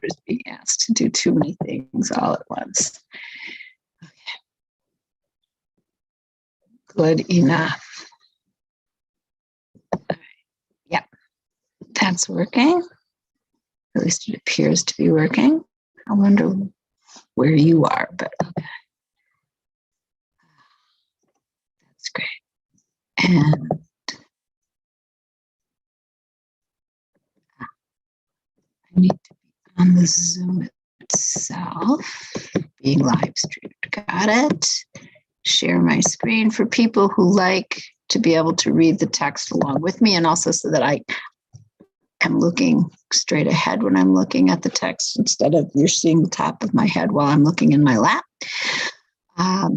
Just being asked to do too many things all at once. Okay. Good enough. Right. Yeah, that's working. At least it appears to be working. I wonder where you are, but okay. That's great. And I need to be on the Zoom itself, being live streamed. Got it. Share my screen for people who like to be able to read the text along with me, and also so that I am looking straight ahead when I'm looking at the text instead of you're seeing the top of my head while I'm looking in my lap. All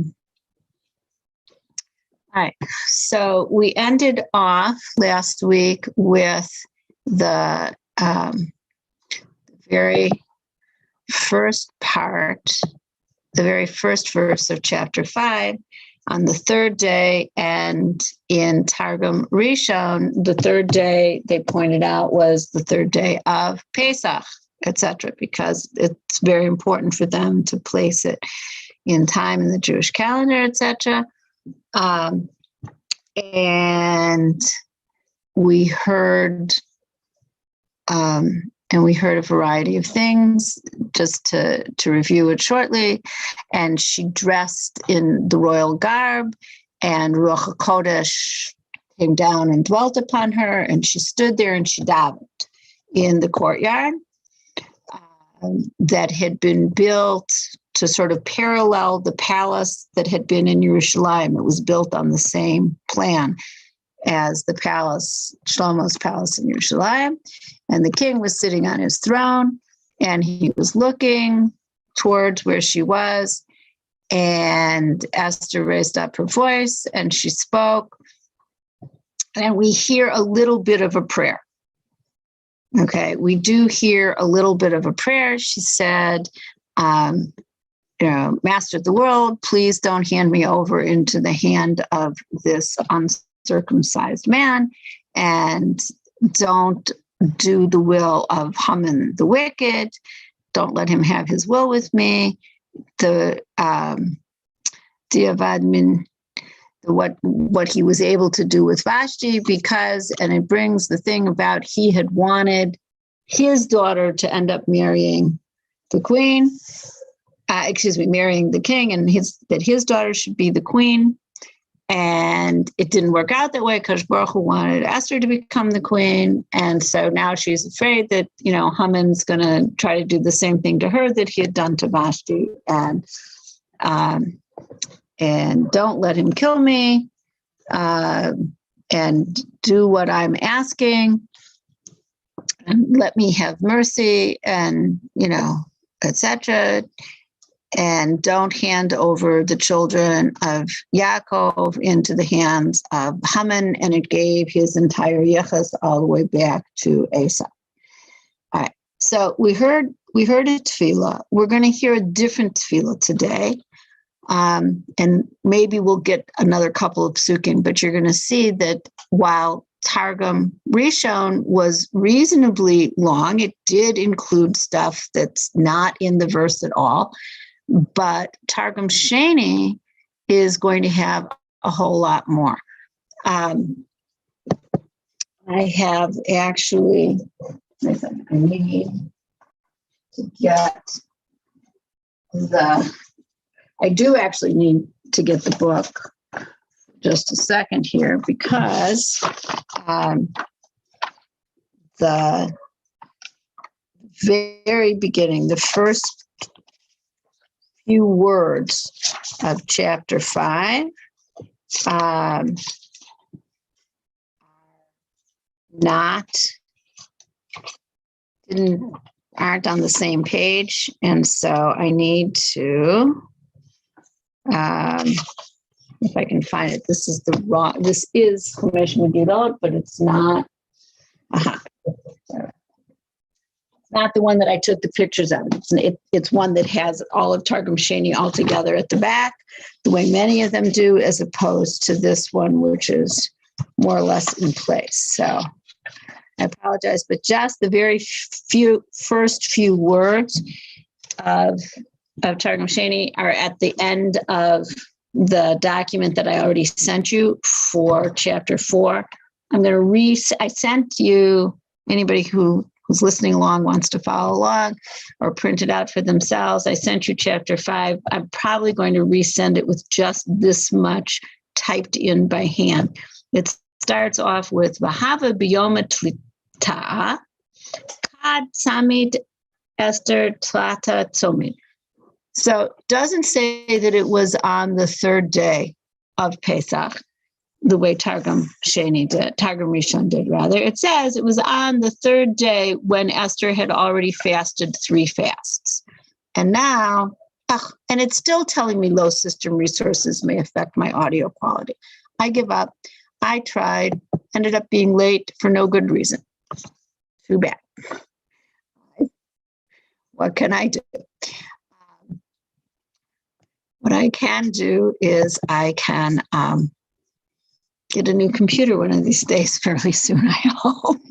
right, so we ended off last week with the very first part, the very first verse of chapter 5, on the third day, and in Targum Rishon, the third day they pointed out was the third day of Pesach, etc., because it's very important for them to place it in time in the Jewish calendar, etc. And we heard a variety of things, just to review it shortly. And she dressed in the royal garb, and Ruach HaKodesh came down and dwelt upon her, and she stood there and she davened in the courtyard that had been built to sort of parallel the palace that had been in Jerusalem. It was built on the same plan as the palace, Shlomo's palace in Jerusalem. And the king was sitting on his throne, and he was looking towards where she was. And Esther raised up her voice and she spoke. And we hear a little bit of a prayer. Okay, we do hear a little bit of a prayer. She said, Master of the world, please don't hand me over into the hand of this uncircumcised man, and don't do the will of Haman the wicked. Don't let him have his will with me. The Diavad what he was able to do with Vashti, because, and it brings the thing about he had wanted his daughter to end up marrying the queen, marrying the king, and that his daughter should be the queen. And it didn't work out that way because Baruch Hu wanted Esther to become the queen. And so now she's afraid that, Haman's going to try to do the same thing to her that he had done to Vashti. And don't let him kill me, and do what I'm asking, and let me have mercy, and, etc. And don't hand over the children of Yaakov into the hands of Haman. And it gave his entire yichus all the way back to Esau. All right. So we heard a tefillah. We're going to hear a different tefillah today. And maybe we'll get another couple of psukim, but you're going to see that while Targum Rishon was reasonably long, it did include stuff that's not in the verse at all. But Targum Sheni is going to have a whole lot more. I have actually, I need to get I do actually need to get the book. Just a second here, because the very beginning, the first few words of chapter 5 aren't on the same page, and so I need to, if I can find it, this is Chumash Megillat, but it's not. not the one that I took the pictures of. It's one that has all of Targum Sheni all together at the back, the way many of them do, as opposed to this one, which is more or less in place. So I apologize, but just the very first few words of Targum Sheni are at the end of the document that I already sent you for chapter 4. I'm going to I sent you, anybody who's listening along wants to follow along or print it out for themselves. I sent you chapter 5. I'm probably going to resend it with just this much typed in by hand. It starts off with Vahava Biyoma Tlita Kad Samid Esther Tlata Tzomid. So it doesn't say that it was on the third day of Pesach, the way Targum Rishon did rather. It says it was on the third day when Esther had already fasted 3 fasts. And now, and it's still telling me low system resources may affect my audio quality. I give up. I tried, ended up being late for no good reason. Too bad. What can I do? What I can do is I can get a new computer one of these days fairly soon, I hope.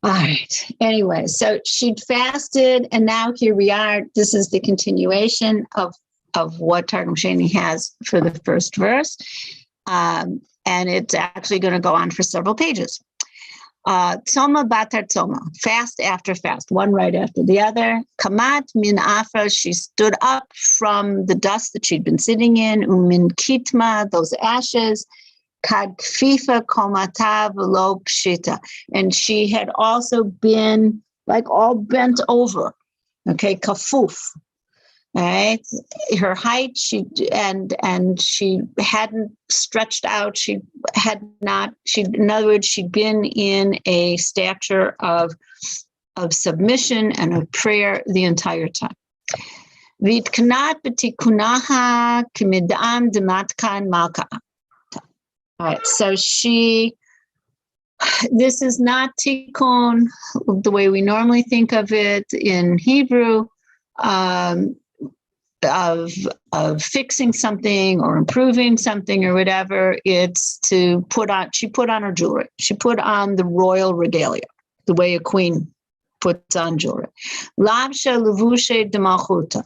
All right. Anyway, so she'd fasted, and now here we are. This is the continuation of what Targum Sheni has for the first verse. And it's actually going to go on for several pages. Tzoma batar tzoma, fast after fast, one right after the other. Kamat min afra, she stood up from the dust that she'd been sitting in. Umin kitma, those ashes. Kad kfifa komata v'lo pshita, and she had also been like all bent over. Okay, kafuf. All right, her height, she hadn't stretched out. In other words, she'd been in a stature of submission and of prayer the entire time. V'itkanat b'tikunaha kimidam dematkan malka. All right, so this is not tikkun the way we normally think of it in Hebrew. Of fixing something or improving something or whatever. It's she put on her jewelry. She put on the royal regalia, the way a queen puts on jewelry. Labsha levushe de malchuta.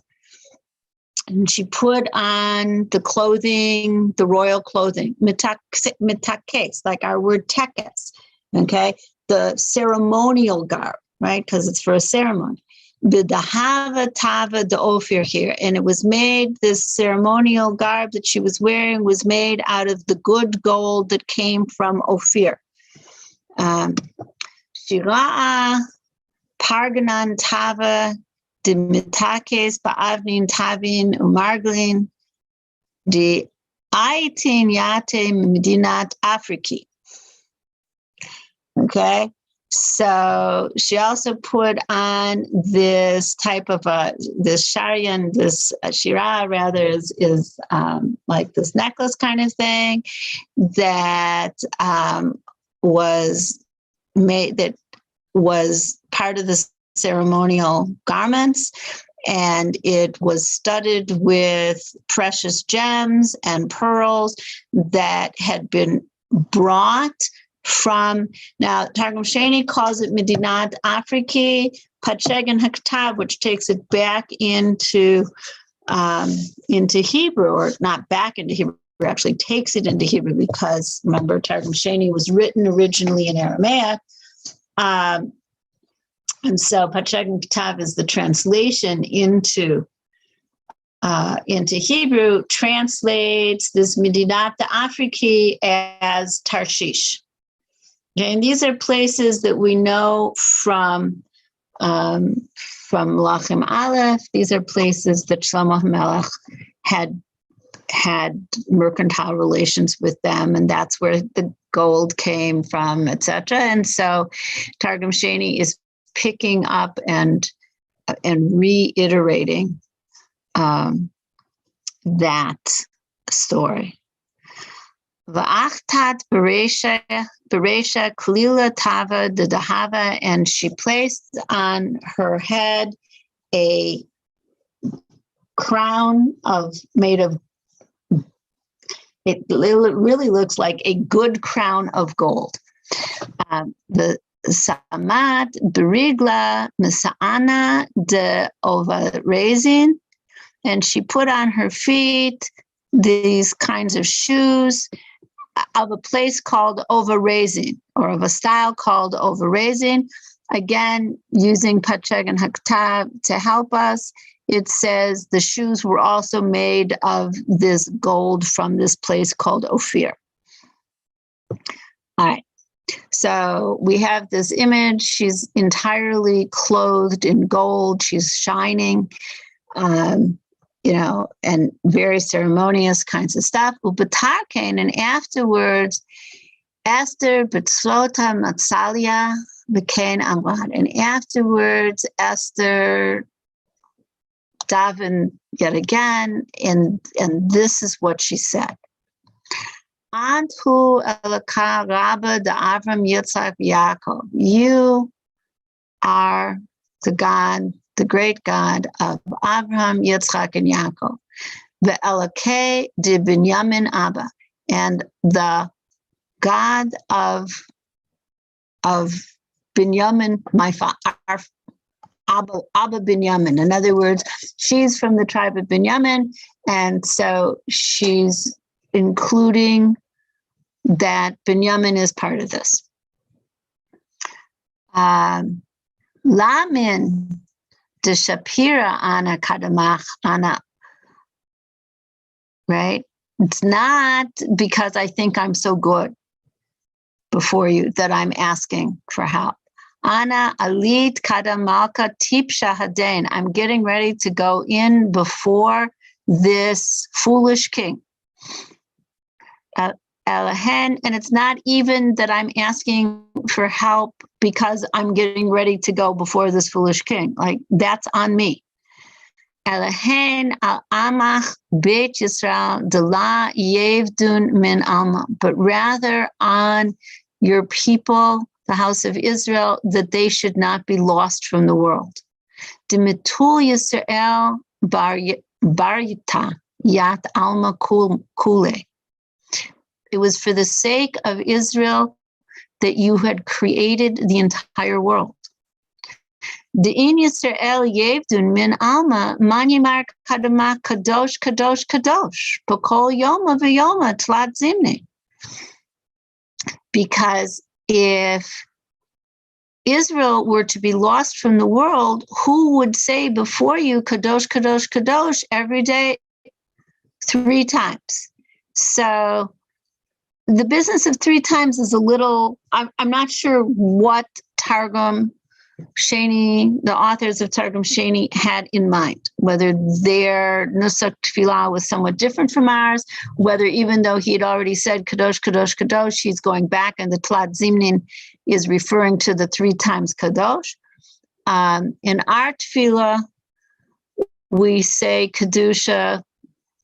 And she put on the clothing, the royal clothing, mitakes, like our word tekes, okay? The ceremonial garb, right? Because it's for a ceremony. B'dahava tava de Ophir here, and it was made, this ceremonial garb that she was wearing was made out of the good gold that came from Ophir. Shira'a parganan tava de mitakes ba'avnin tavin umarglin de aitin yate medinat Afriki. Okay. So she also put on this type of this sharian, this shira rather is like this necklace kind of thing that was made, that was part of the ceremonial garments, and it was studded with precious gems and pearls that had been brought from, now Targum Sheni calls it Medinat Afriki, Pachegan Haktav, which takes it back into Hebrew, or not back into Hebrew, actually takes it into Hebrew, because remember Targum Sheni was written originally in Aramaic, and so Pachegan Haktav is the translation into Hebrew, translates this Medinat Afriki as Tarshish. Okay, and these are places that we know from Melachim Aleph. These are places that Shlomo HaMelech had mercantile relations with them, and that's where the gold came from, etc. And so Targum Sheni is picking up and reiterating that story. Va'achtat beresha Beresha Kalila Tava the Dahava, and she placed on her head a crown made of, it really looks like a good crown of gold. The Samat Berigla Misa'ana de Ovarezin, and she put on her feet these kinds of shoes of a place called Ovarezin, or of a style called Ovarezin. Again, using Pacheg and Haktav to help us, it says the shoes were also made of this gold from this place called Ophir. All right. So we have this image. She's entirely clothed in gold. She's shining, and very ceremonious kinds of stuff. And afterwards, Esther Betzlota Matsalia became Amran. And afterwards, Esther davened yet again, and this is what she said. Antu Elaka Rabba de Avram Yitzchak Yaakov. You are the God, the great God of Abraham, Yitzchak, and Yaakov. The Elakei de Binyamin Abba, and the God of Binyamin, my father, Abba Binyamin. In other words, she's from the tribe of Binyamin, and so she's including that Binyamin is part of this. Lamin de Shapira Ana Kadamach Ana. Right? It's not because I think I'm so good before you that I'm asking for help. Ana alit kadamalka tipsha hadain. I'm getting ready to go in before this foolish king. Elahen, and it's not even that I'm asking for help because I'm getting ready to go before this foolish king. Like, that's on me. Elahen al amach beit Yisrael de la yevdun min alma, but rather on your people, the house of Israel, that they should not be lost from the world. Dimitul Yisrael bar yita yat alma kule. It was for the sake of Israel that you had created the entire world. De'in Yisrael yevdun min alma manimar kadama kadosh kadosh kadosh b'kol yoma v'yoma tlat zimni. Because if Israel were to be lost from the world, who would say before you kadosh kadosh kadosh every day 3 times? So the business of 3 times is a little, I'm not sure what Targum Sheni, the authors of Targum Sheni, had in mind, whether their Nusach Tefillah was somewhat different from ours, whether even though he had already said Kadosh, Kadosh, Kadosh, he's going back and the Tlat Zimnin is referring to the 3 times Kadosh. In our Tefillah, we say Kedusha,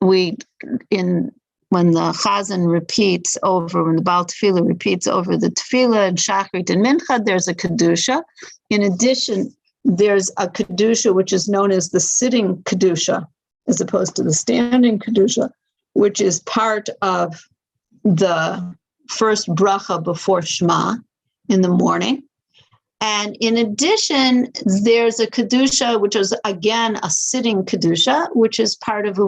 when the Chazan repeats over, when the Baal Tefillah repeats over the Tefillah and Shachrit and Mincha, there's a Kedusha. In addition, there's a Kedusha, which is known as the sitting Kedusha, as opposed to the standing Kedusha, which is part of the first bracha before Shema in the morning. And in addition, there's a Kedusha, which is, again, a sitting Kedusha, which is part of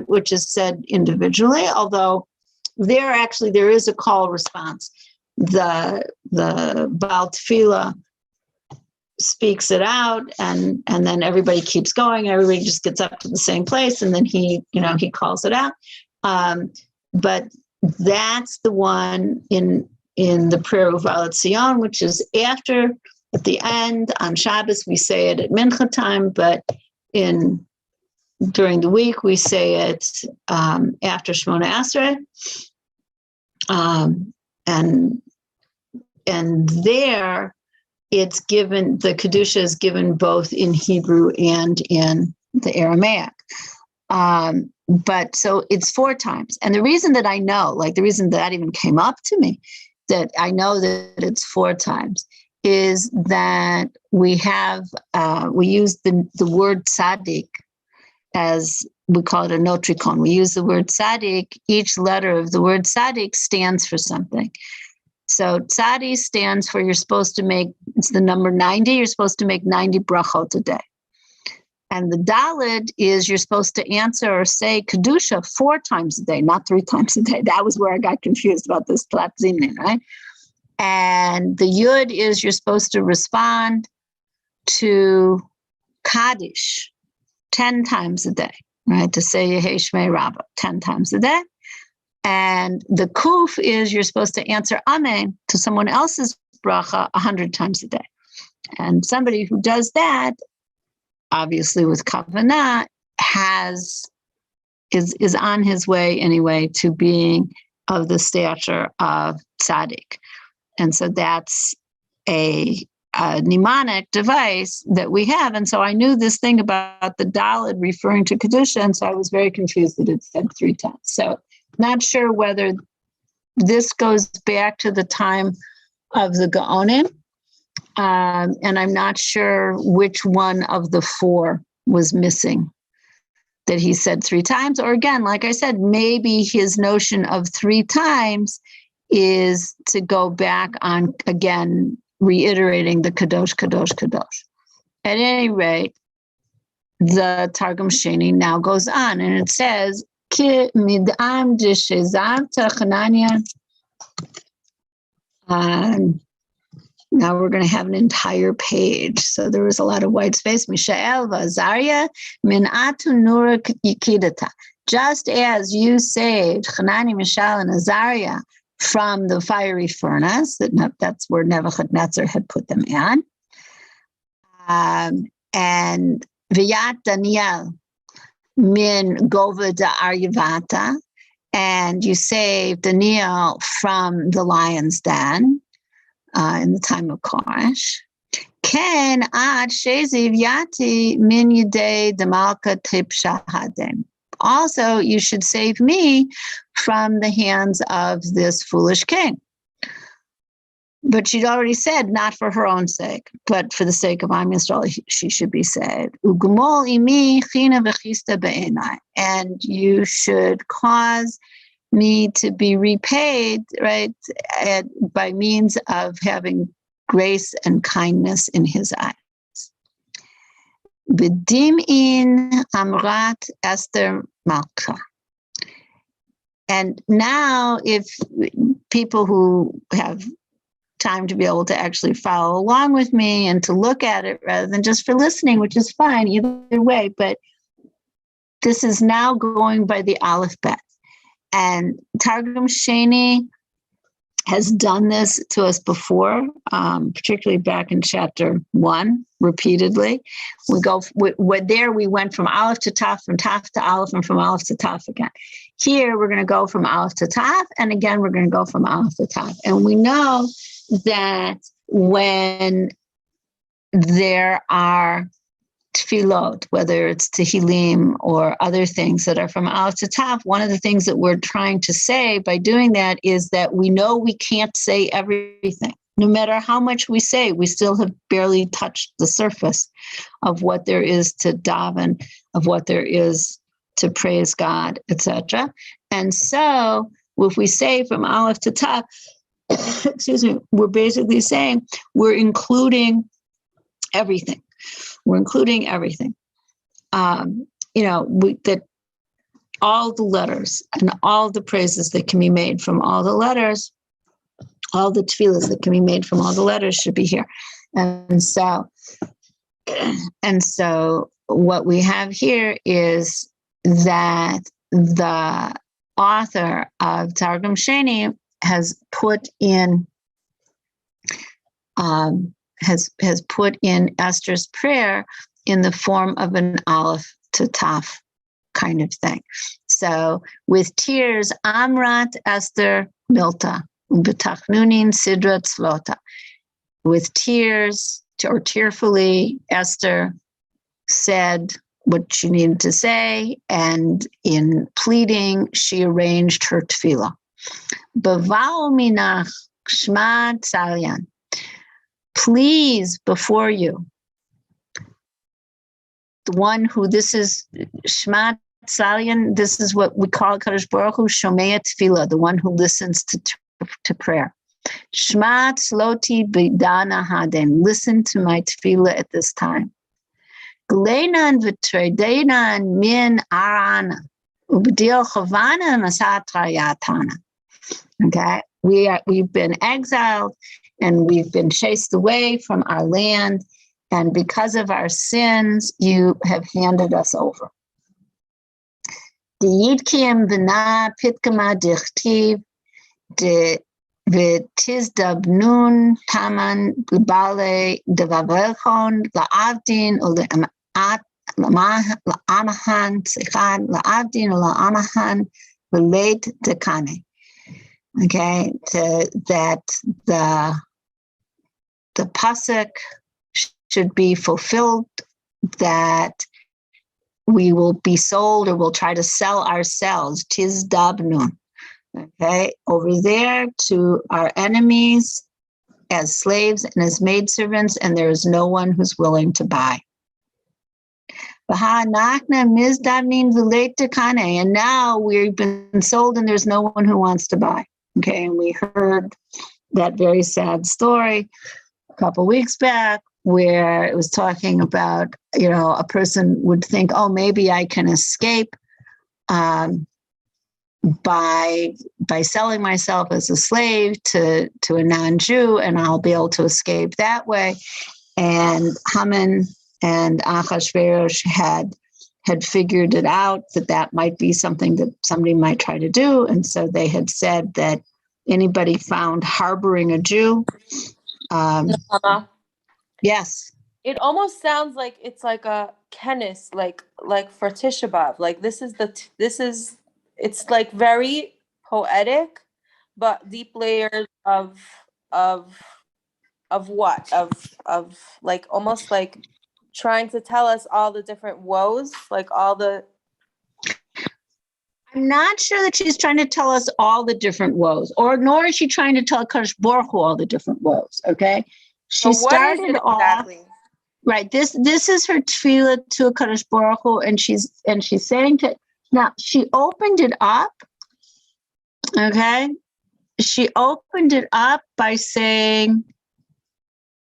which is said individually, although there is a call response. The Baal Tefillah speaks it out, and then everybody keeps going. Everybody just gets up to the same place, and then he calls it out. But that's the one in the prayer of Uvalat Sion, which is after. At the end, on Shabbos, we say it at Mincha time, but during the week, we say it after Shemona Esrei. And there, it's given, the Kedusha is given both in Hebrew and in the Aramaic. But so it's 4 times. And the reason that I know, the reason that even came up to me that I know that it's 4 times, is that we use the word tzaddik as, we call it a notricon. We use the word tzaddik. Each letter of the word tzaddik stands for something. So tzaddik stands for, you're supposed to make, it's the number 90, you're supposed to make 90 brachot a day. And the Daled is you're supposed to answer or say Kedusha 4 times a day, not 3 times a day. That was where I got confused about this Tlat Zimnin, right? And the Yud is you're supposed to respond to Kaddish 10 times a day, right? To say Yehei Shmei Rabbah 10 times a day. And the Kuf is you're supposed to answer Amen to someone else's bracha 100 times a day. And somebody who does that, obviously with Kavanah, is on his way anyway to being of the stature of tzaddik. And so that's a mnemonic device that we have. And so I knew this thing about the Daled referring to Kedusha, and so I was very confused that it said 3 times. So not sure whether this goes back to the time of the Gaonim, and I'm not sure which one of the 4 was missing that he said 3 times. Or again, like I said, maybe his notion of 3 times is to go back on, again, reiterating the Kadosh, Kadosh, Kadosh. At any rate, the Targum Sheni now goes on, and it says, Ki mid'am deshezarta Chananya. Now we're going to have an entire page. So there was a lot of white space. Mishael v'Azariah min atu nura yikidata. Just as you saved Hanani, Mishael, and Azariah from the fiery furnace, that's where Nebuchadnezzar had put them in. And V'yat Daniel min gova da Aryavata. And you saved Daniel from the lion's den. In the time of Koresh. Ken ad sheziv yati min yidei demalka tipsha hadem. Also, you should save me from the hands of this foolish king. But she'd already said, not for her own sake, but for the sake of Am Yisrael, she should be saved. Ugumol imi china v'chista be'enai. And you should cause me to be repaid, right, by means of having grace and kindness in his eyes. B'dim in amrat Esther Malka. And now, if people who have time to be able to actually follow along with me and to look at it rather than just for listening, which is fine either way, but this is now going by the Aleph Bet. And Targum Sheni has done this to us before, particularly back in chapter 1, repeatedly. We went from Aleph to Taf, from Taf to Aleph, and from Aleph to Taf again. Here, we're going to go from Aleph to Taf, and again, we're going to go from Aleph to Taf. And we know that when there are tefillot, whether it's tehillim or other things that are from Aleph to Tav, one of the things that we're trying to say by doing that is that we know we can't say everything. No matter how much we say, we still have barely touched the surface of what there is to daven, of what there is to praise God, etc. And so if we say from Aleph to Tav, excuse me, we're basically saying we're including everything. We're including everything. That all the letters and all the praises that can be made from all the letters, all the tefillahs that can be made from all the letters should be here. And so what we have here is that the author of Targum Sheni has put in Esther's prayer in the form of an Aleph to Taf kind of thing. So with tears, Amrat Esther Milta, B'tachnunin Sidra Tzlota. With tears or tearfully, Esther said what she needed to say, and in pleading, she arranged her tefillah. B'va'u minach Shema Tzalian. Please, before you, the one who, this is Shema Tzalian, this is what we call Kadosh Baruch Hu, Shomei Tefillah, the one who listens to prayer. Shema Tzloti B'dana Haden, listen to my tefillah at this time. Gleinan v'treidenan min arana, ub'dil chavana masatrayatana. Okay, we've been exiled and we've been chased away from our land, and because of our sins, you have handed us over. D'yidkim v'na pitkama dichtiv v'tizdabnun taman l'bale devavelchon la'avdin la'amahan tzichan la'avdin la'amahan v'leit dekane. Okay, that the pasuk should be fulfilled, that we will be sold or we'll try to sell ourselves, tizdabnun, okay, over there to our enemies as slaves and as maidservants, and there is no one who's willing to buy. And now we've been sold and there's no one who wants to buy. Okay, and we heard that very sad story a couple weeks back where it was talking about, a person would think, oh, maybe I can escape by selling myself as a slave to a non-Jew, and I'll be able to escape that way. And Haman and Achashverosh had figured it out that might be something that somebody might try to do. And so they had said that anybody found harboring a Jew. Yes. It almost sounds like it's like a kenis, like for Tisha B'Av. Like it's like very poetic, but deep layers of what? Of like almost like trying to tell us all the different woes, like all the. I'm not sure that she's trying to tell us all the different woes, nor is she trying to tell Kadosh Baruch Hu all the different woes. Okay, she started exactly? Off right. This is her tefillah to Kadosh Baruch Hu, and she's saying to. Now she opened it up. Okay, she opened it up by saying,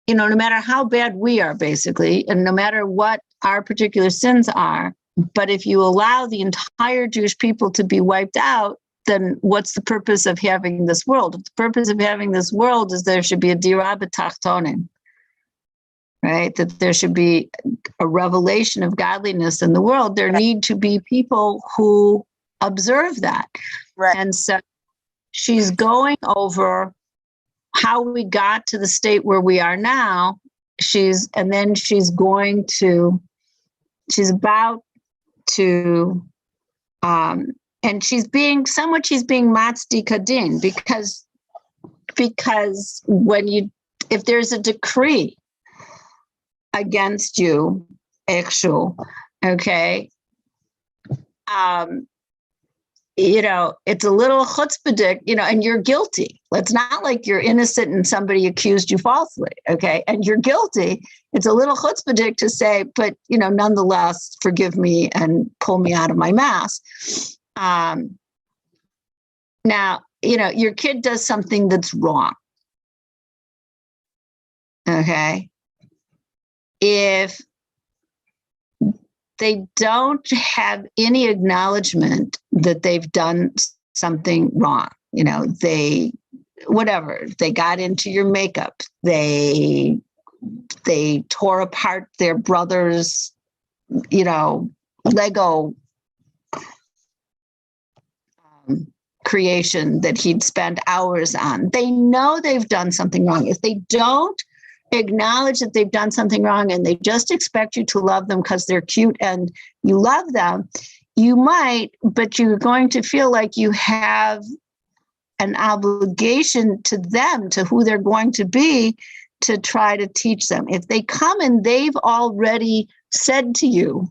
no matter how bad we are, basically, and no matter what our particular sins are, but if you allow the entire Jewish people to be wiped out, then what's the purpose of having this world? The purpose of having this world is there should be a dirah b'tachtonim, right? That there should be a revelation of godliness in the world. There need to be people who observe that. Right. And so she's going over how we got to the state where we are now. She's about to, and she's being matzdi kadin, because if there's a decree against you, Ikshu, okay, it's a little chutzpahdik, and you're guilty. It's not like you're innocent and somebody accused you falsely, okay? And you're guilty. It's a little chutzpahdik to say, but, nonetheless, forgive me and pull me out of my mess. Now, your kid does something that's wrong, okay? If they don't have any acknowledgement that they've done something wrong, they got into your makeup, they tore apart their brother's, Lego creation that he'd spent hours on. They know they've done something wrong. If they don't acknowledge that they've done something wrong and they just expect you to love them because they're cute and you love them, you might, but you're going to feel like you have an obligation to them, to who they're going to be, to try to teach them. If they come and they've already said to you,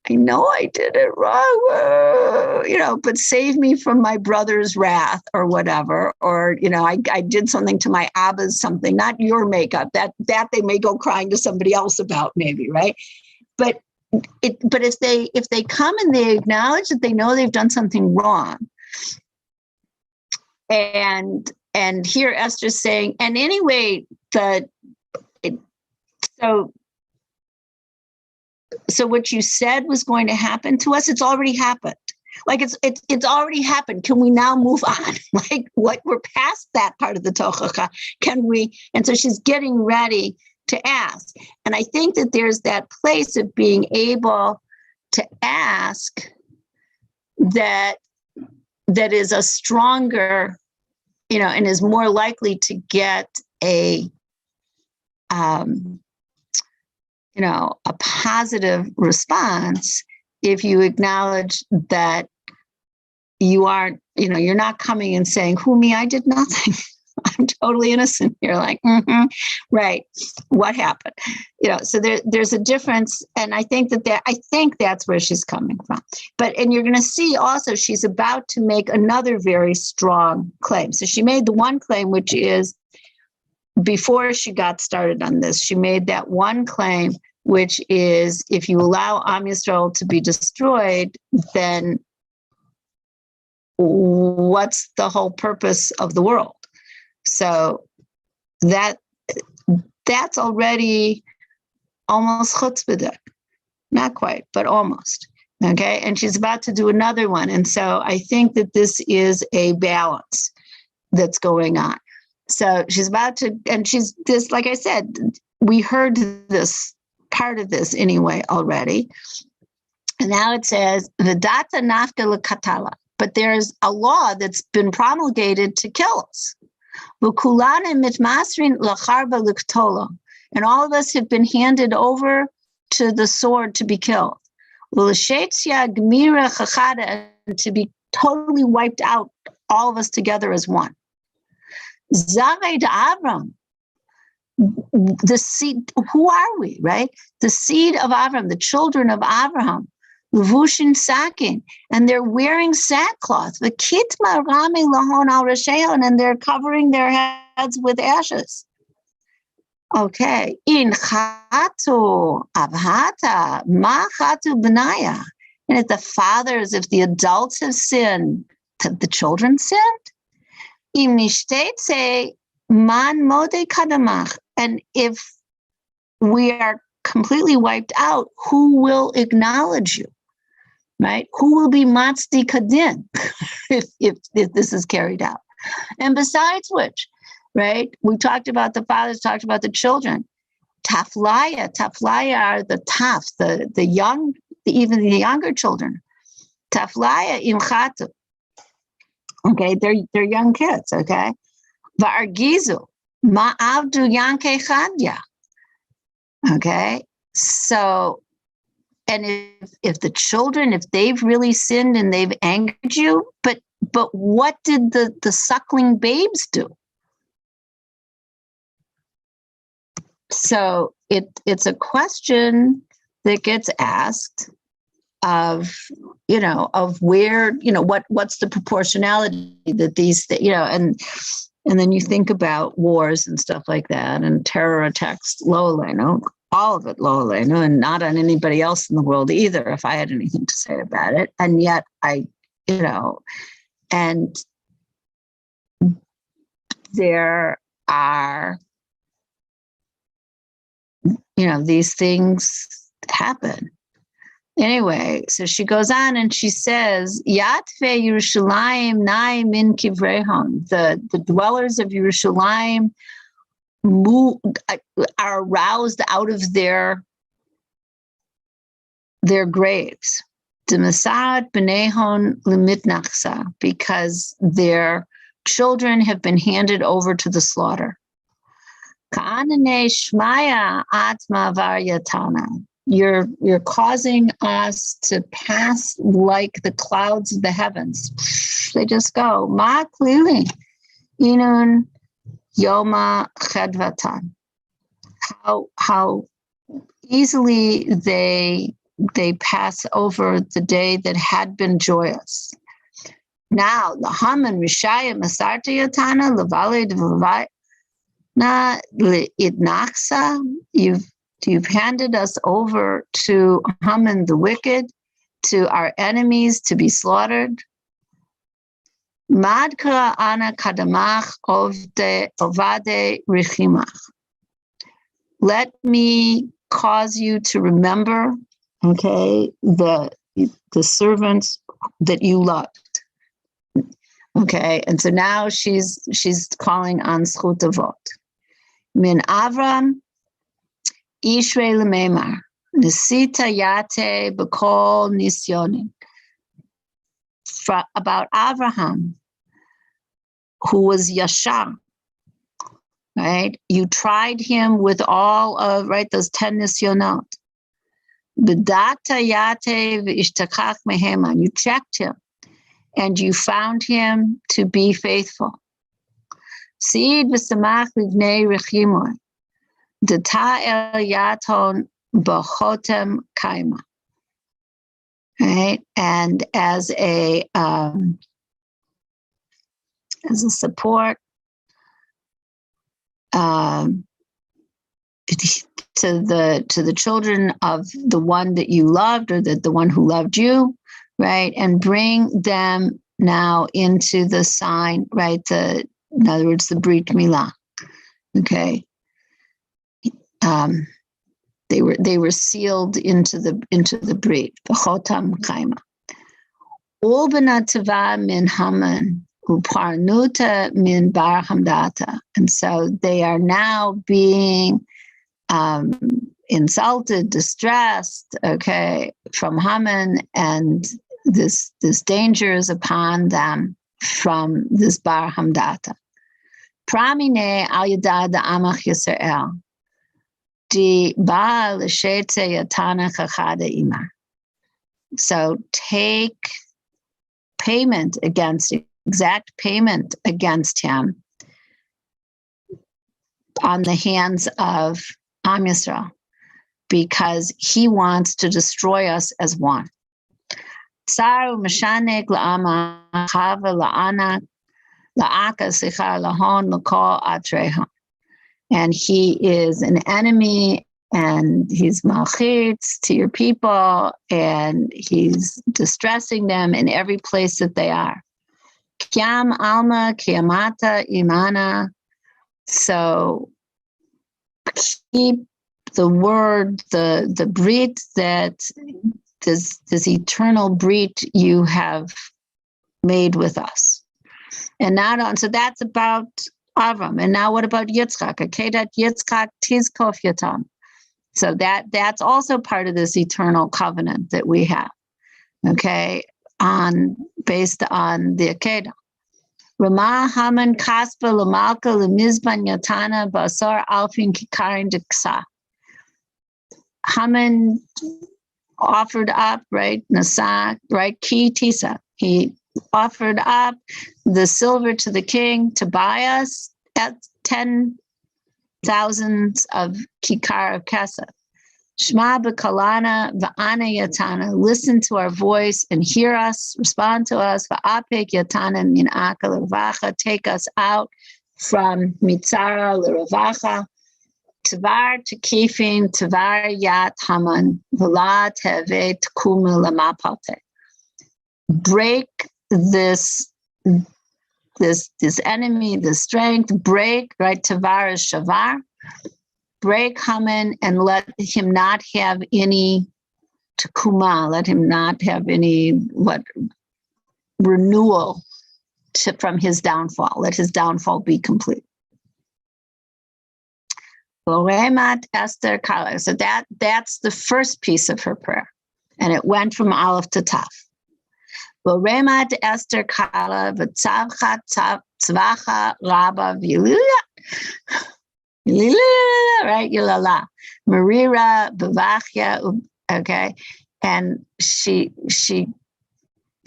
I know I did it wrong, but save me from my brother's wrath or whatever. Or, I did something to my Abba's something, not your makeup, that they may go crying to somebody else about maybe, right? But if they come and they acknowledge that they know they've done something wrong, and here Esther's saying, and anyway, so what you said was going to happen to us, it's already happened. Like it's already happened. Can we now move on? Like we're past that part of the tochacha. Can we? And so she's getting ready to ask. And I think that there's that place of being able to ask that is a stronger, and is more likely to get a positive response if you acknowledge that you aren't, you're not coming and saying, who me, I did nothing. I'm totally innocent. You're like, right. What happened? So there's a difference. And I think that's where she's coming from. And you're going to see also, she's about to make another very strong claim. So she made the one claim, which is before she got started on this, she made that one claim, which is if you allow Am Yisrael to be destroyed, then what's the whole purpose of the world? So that's already almost chutzpah, not quite, but almost. Okay, and she's about to do another one, and so I think that this is a balance that's going on. So she's about to, and she's this, like I said, we heard this part of this anyway already. And now it says, V'data nafka l'katala, but there's a law that's been promulgated to kill us. V'kulana mitmasrin l'charba l'ktolo, and all of us have been handed over to the sword to be killed. L'shetzia gmira chachada, and to be totally wiped out, all of us together as one. Zared Avram, the seed, who are we, right? The seed of Avram, the children of Abraham, Levushin Sakin, and they're wearing sackcloth, the Kitma Rami Lahon al Rashayon, and they're covering their heads with ashes. Okay, in Chatu Avhata, Ma Chatu Benaya, and if the fathers, if the adults have sinned, have the children sinned? And if we are completely wiped out, who will acknowledge you, right? Who will be matzdi kadin if this is carried out? And besides which, right, we talked about the fathers, talked about the children. Taflaya are the taf, the young, even the younger children. Taflaya imchatu. Okay, they're young kids, okay? Va'argizu, ma'avdu yanke chadya. Okay, so, and if the children, if they've really sinned and they've angered you, but what did the suckling babes do? So it's a question that gets asked of where, what's the proportionality that these, and then you think about wars and stuff like that, and terror attacks, lo aleinu, all of it lo aleinu, and not on anybody else in the world either, if I had anything to say about it. And yet and there are, these things happen. Anyway, so she goes on and she says, Yatve Yerushalayim Naim Min Kivrehon, the dwellers of Yerushalayim are aroused out of their graves. Demasad B'nehon Limitnachsa, because their children have been handed over to the slaughter. Ka'anane Shmaya Atma Varyatana. You're causing us to pass like the clouds of the heavens. They just go. Ma klili inun yoma chedvatan. How easily they they pass over the day that had been joyous. Now, Lahaman Rishaya Masarta Yatana Lavale Devavai Na Idnaxa, you've handed us over to Haman the wicked, to our enemies to be slaughtered. Madkara ana kadamach ovade richimach. Let me cause you to remember, okay, the servants that you loved. Okay, and so now she's calling on zchut avot. Min Avram ishrei lememar nisita yate b'kol nisyonin. About Abraham, who was yashar, right? You tried him with all of, right, those 10 nisyonot. B'data yate v'ishtakach meheman. You checked him, and you found him to be faithful. Sid v'samach livnei rechimoy. Data el yaton b'chotem kaima. Right, and as a support to the children of the one that you loved, or the one who loved you, right, and bring them now into the sign, right? In other words, the Brit Milah. Okay. They were sealed into the Brit. V'chotam kaima. Ulbana tava min Haman uparnuta min bar hamdata. And so they are now being insulted, distressed, okay, from Haman, and this danger is upon them from this bar hamdata. Pramine al yadad amach Yisrael. So take payment exact payment against him on the hands of Am Yisrael, because he wants to destroy us as one. And he is an enemy, and he's malchitz to your people, and he's distressing them in every place that they are. Kiam alma kiamata imana. So keep the word, the brit, that this eternal brit you have made with us. And now, so that's about Avram. And now what about Yitzchak? Akedat Yitzchak tizkof yatam. So that's also part of this eternal covenant that we have. Okay, based on the Akedah. Ramah Haman Kaspa Lamalka Lemizban Yatana Basar Alfin Kikarin Diksa. Haman offered up, right, Nasa, right, Ki Tisa. He offered up the silver to the king to buy us at 10,000 of kikar of kesef. Shema b'kalana v'ana yatana. Listen to our voice and hear us, respond to us. V'apek yatana min akal l'ravacha. Take us out from mitzara l'ravacha. Tvar tekifin, tvar yat haman, v'la teve t'kumu l'mapate. Break this enemy, this strength, break, right? Tavar is shavar. Break Haman and let him not have any tekuma, let him not have any renewal from his downfall. Let his downfall be complete. Esther Kala. So that's the first piece of her prayer. And it went from Aleph to Tav. Remat Esther Kala v'tzavcha tzvacha rabba v'yiluya. Right, Yilala. Marira b'vachya. Okay. And she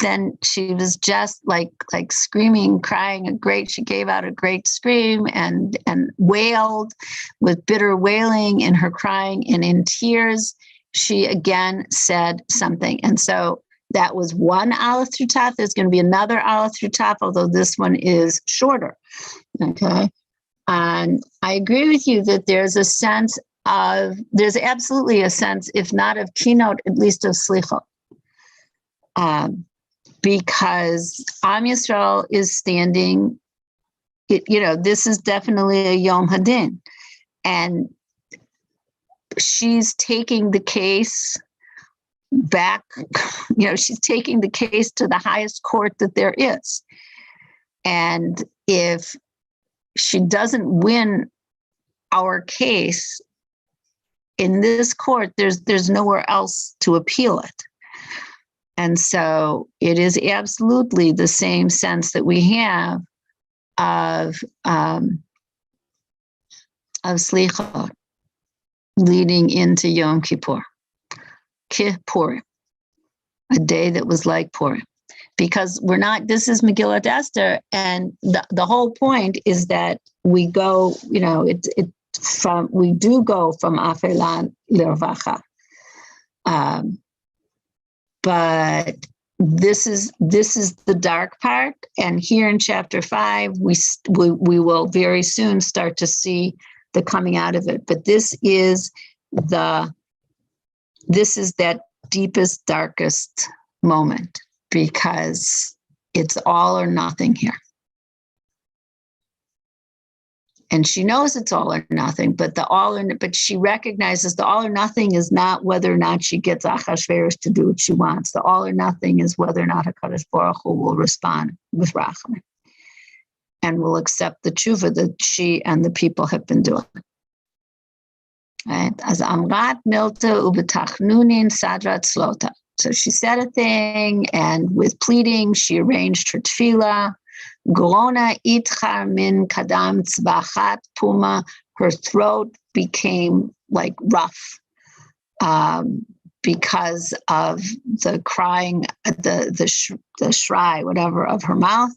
was just like screaming, crying she gave out a great scream and wailed with bitter wailing in her crying and in tears. she again said something. And so that was one Aleph through Tav. There's going to be another Aleph through Tav, although this one is shorter. Okay. And I agree with you that there's absolutely a sense, if not of keynote, at least of slicha. Because Am Yisrael is standing, this is definitely a Yom Hadin. And she's taking the case back, she's taking the case to the highest court that there is. And if she doesn't win our case in this court, there's nowhere else to appeal it. And so it is absolutely the same sense that we have of slicha leading into Yom Kippur, a day that was like Purim. Because this is Megillat Esther, and the whole point is that we go, we do go from Afelan L'Rvacha. But this is the dark part, and here in chapter 5, we will very soon start to see the coming out of it. But this is that deepest, darkest moment, because it's all or nothing here. And she knows it's all or nothing, but she recognizes the all or nothing is not whether or not she gets Achashverosh to do what she wants. The all or nothing is whether or not HaKadosh Baruch Hu will respond with Rachamim and will accept the tshuva that she and the people have been doing. Right? As Amrat Milta Ubetachnunin Sadrat Slota. So she said a thing, and with pleading, she arranged her tefillah. Gorona itchar min kadam tzvachat puma. Her throat became like rough because of the crying, the shry, whatever, of her mouth.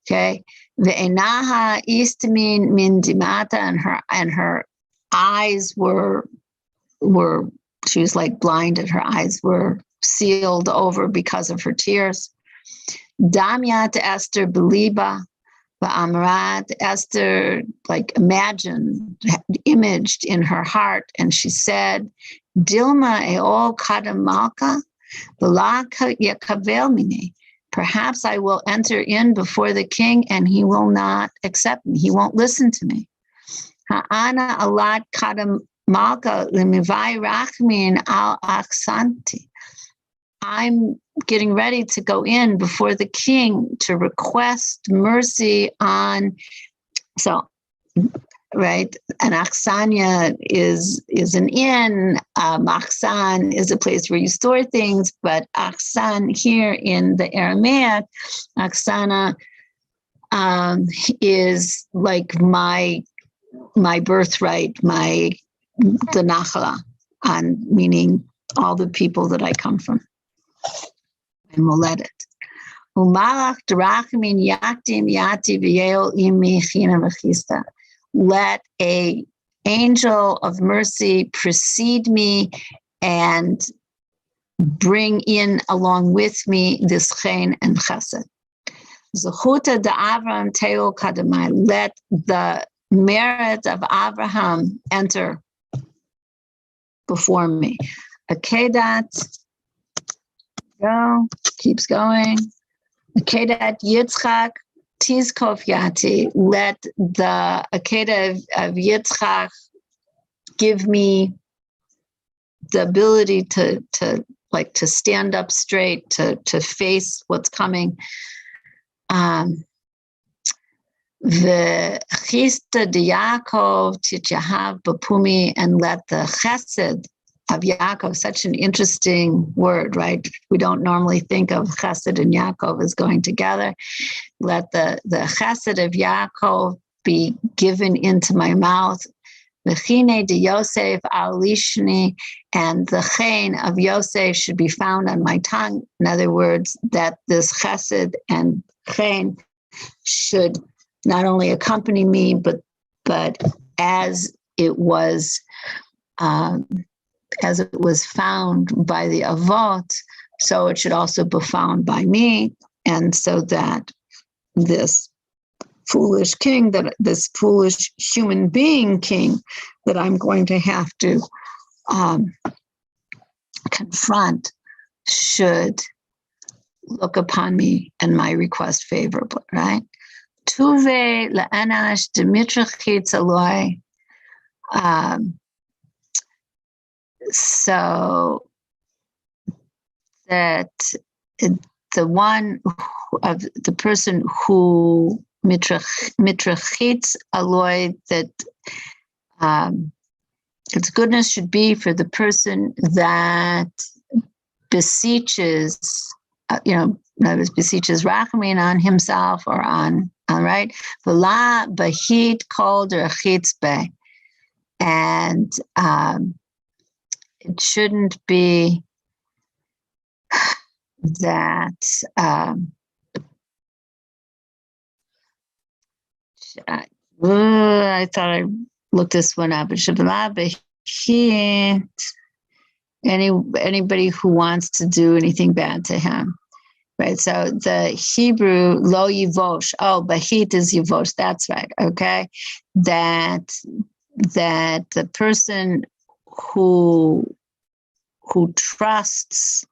Okay, ve'enaha istamin min dimata, and her eyes were she was like blinded. Her eyes were sealed over because of her tears. Damyat Esther Beliba, Amrat, Esther imaged in her heart, and she said, Dilma eol kadam malka, v'la yakavel mini. Perhaps I will enter in before the king, and he will not accept me. He won't listen to me. Ha'ana alat kadam malka lemivai rachmin al aksanti. I'm getting ready to go in before the king to request mercy on. So, right, an aksanya is an inn. Machsan is a place where you store things, but aksan here in the Aramaic, aksana is like my birthright, the nachala, meaning all the people that I come from. And we'll let it. Let a angel of mercy precede me and bring in along with me this chen and chesed. Zechuta de Avraham teo kadamai. Let the merit of Abraham enter before me. Akedat. Go, keeps going. Akedat Yitzchak Tizkov Yati. Let the Akedah of Yitzchak give me the ability to stand up straight, to face what's coming. The Chista de Yaakov Tichahav Bapumi, and let the Chesed of Yaakov, such an interesting word, right? We don't normally think of Chesed and Yaakov as going together. Let the Chesed of Yaakov be given into my mouth. V'chine de Yosef al lishni, and the chen of Yosef should be found on my tongue. In other words, that this Chesed and chen should not only accompany me, but as it was as it was found by the Avot, so it should also be found by me. And so that this foolish king, that this foolish human being king that I'm going to have to confront should look upon me and my request favorably, right? Tuve la'anash dimitrachitz aloi. So that the one of the person who mitrachitz aloi, that its goodness should be for the person that beseeches, beseeches rachamim on himself or on right. V'la bahit kol derachitz be, and it shouldn't be that I thought I looked this one up. It should be anybody who wants to do anything bad to him, right? So the Hebrew lo yivosh. Oh, bahit is yivosh. That's right. Okay, that the person who trusts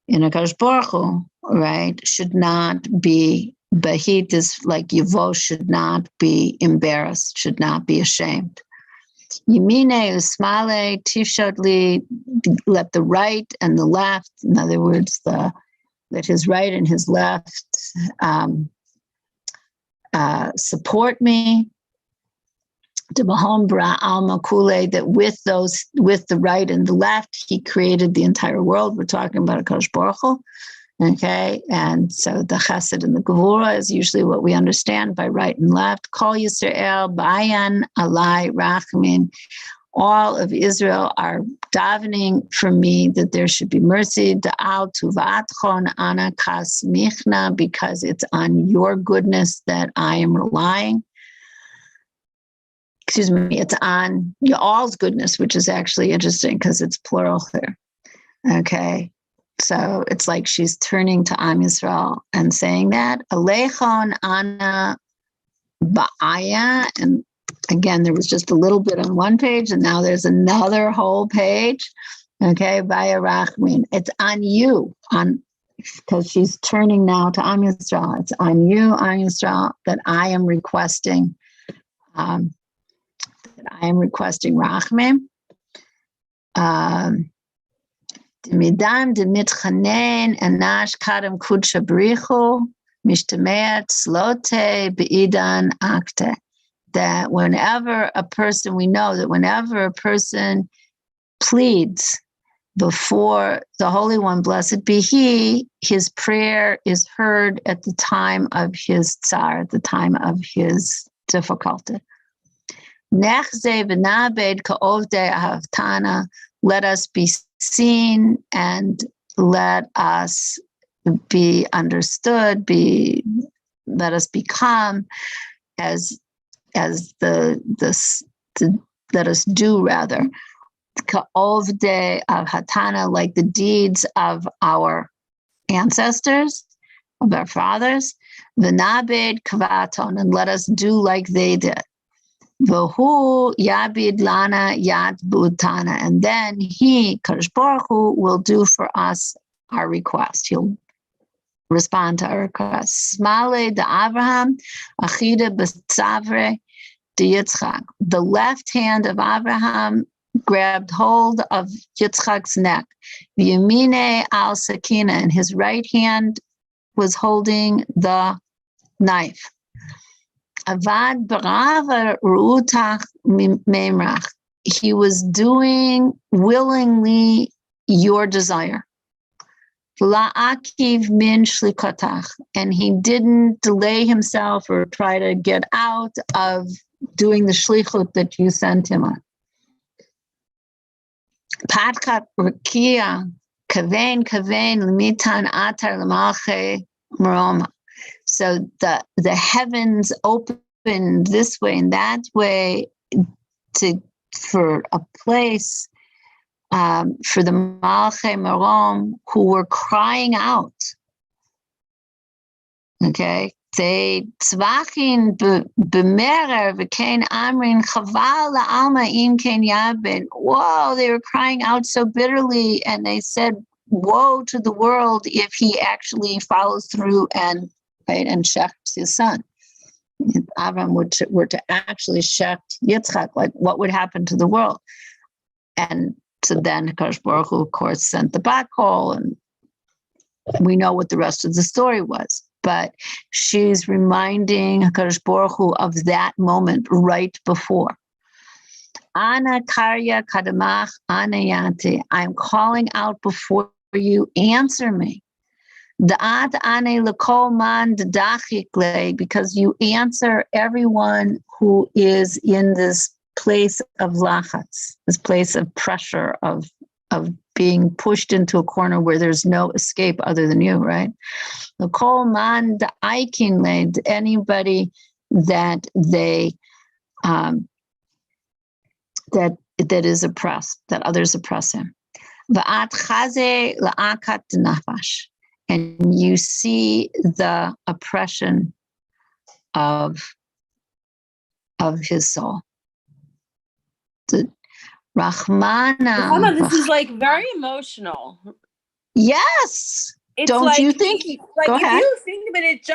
in a Kadosh Baruch Hu, right, should not be, bahit is like yivosh, should not be embarrassed, should not be ashamed. Yemine usmale tifshadli, let the right and the left, in other words, let his right and his left support me. That with the right and the left, he created the entire world. We're talking about a Kadosh Baruch Hu, okay? And so the Chesed and the Gevura is usually what we understand by right and left. Kol Yisrael bayan alai rachamim. All of Israel are davening for me that there should be mercy. Da'al tuvatchon ana kasmichna, because it's on your goodness that I am relying. Excuse me, it's on all's goodness, which is actually interesting because it's plural here. Okay, so it's like she's turning to Am Yisrael and saying that Alechon Ana Ba'aya, and again there was just a little bit on one page, and now there's another whole page. Okay, Ba'ya Rachmin, it's on you, because she's turning now to Am Yisrael. It's on you, Am Yisrael, that I am requesting. I am requesting rachmim. Midam de mitchanen anash kadam kudsha brichu mishtameat slote beidan akte. That whenever a person, we know that whenever a person pleads before the Holy One, blessed be He, his prayer is heard at the time of his tsar, at the time of his difficulty. Let us be seen and let us be understood, let us become as let us do rather ka'ovde of hatana, like the deeds of our ancestors, of our fathers, v'nabed kavaton, and let us do like they did. V'hu yabid lana yad b'utana, and then he, Kadosh Baruch Hu, will do for us our request. He'll respond to our request. Smale de Abraham, achida b'tzavre de Yitzchak. The left hand of Abraham grabbed hold of Yitzchak's neck. V'yamine al sakina, and his right hand was holding the knife. Avad barava ru'utach memrach. He was doing willingly your desire. La'akiv min shlikotach, and he didn't delay himself or try to get out of doing the shlichut that you sent him on. Patkat rakia kavein limitan atar l'malche maroma. So the heavens open this way and that way for a place for the Malchei Marom who were crying out. Okay, they tzvachin b'merer v'kein amrin chaval la'alma im ken yabin. Whoa, they were crying out so bitterly, and they said, "Woe to the world if he actually follows through and shechts his son." If Avram were to actually shecht Yitzchak, like what would happen to the world? And so then Hakadosh Baruch Hu, of course, sent the bat call, and we know what the rest of the story was. But she's reminding Hakadosh Baruch Hu of that moment right before. Ana karya kadamach ana yanti. I'm calling out before you. Answer me. Da'at ane lekol man dachikle, because you answer everyone who is in this place of lachatz, this place of pressure, of being pushed into a corner where there's no escape other than you, right? Lekol man da'aikinle, anybody that they that is oppressed, that others oppress him. Va'at chaze la'akat nafash. And you see the oppression of his soul. Rahmana. This is like very emotional. Yes. It's Don't like, you think? Like, Go if ahead. you think of it,